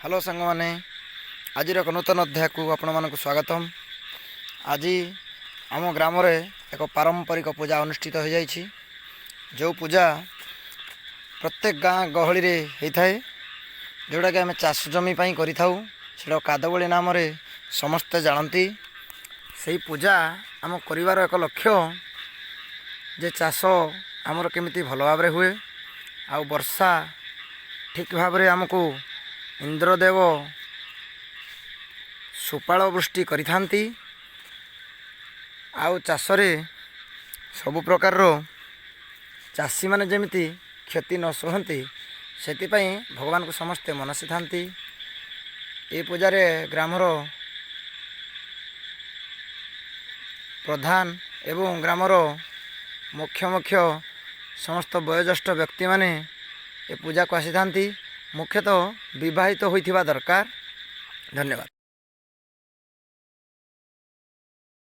Hello सांग मैंने आज एक नूतन अध्याय को आपण मानक स्वागतम। आज आम ग्राम एक पारंपरिक पूजा अनुष्ठित हो जाइछि। जो पूजा प्रत्येक गाँ गहली रे होता है, जोटा कि आम चाष जमी करि से कादबली नाम समस्ते जानती। से पूजा आम कर एक लक्ष्य जे चाष आमर केमिति भल भाव हुए, आ वर्षा ठीक भाव आमको इंद्रदेव सुपाल वृष्टि करिथांती। आउ चाषरे सबु प्रकार चाषी माने जेमिति क्षति न सहंती सेतिपई भगवान को समस्ते मनसी थांती। ए पूजारे ग्रामर प्रधान एवं ग्रामर मुख्य मुख्य समस्त वयोज्येष्ठ व्यक्ति माने ए पूजा को आसी थांती। मुख्यतः विवाहित होइथिबा दरकार। धन्यवाद।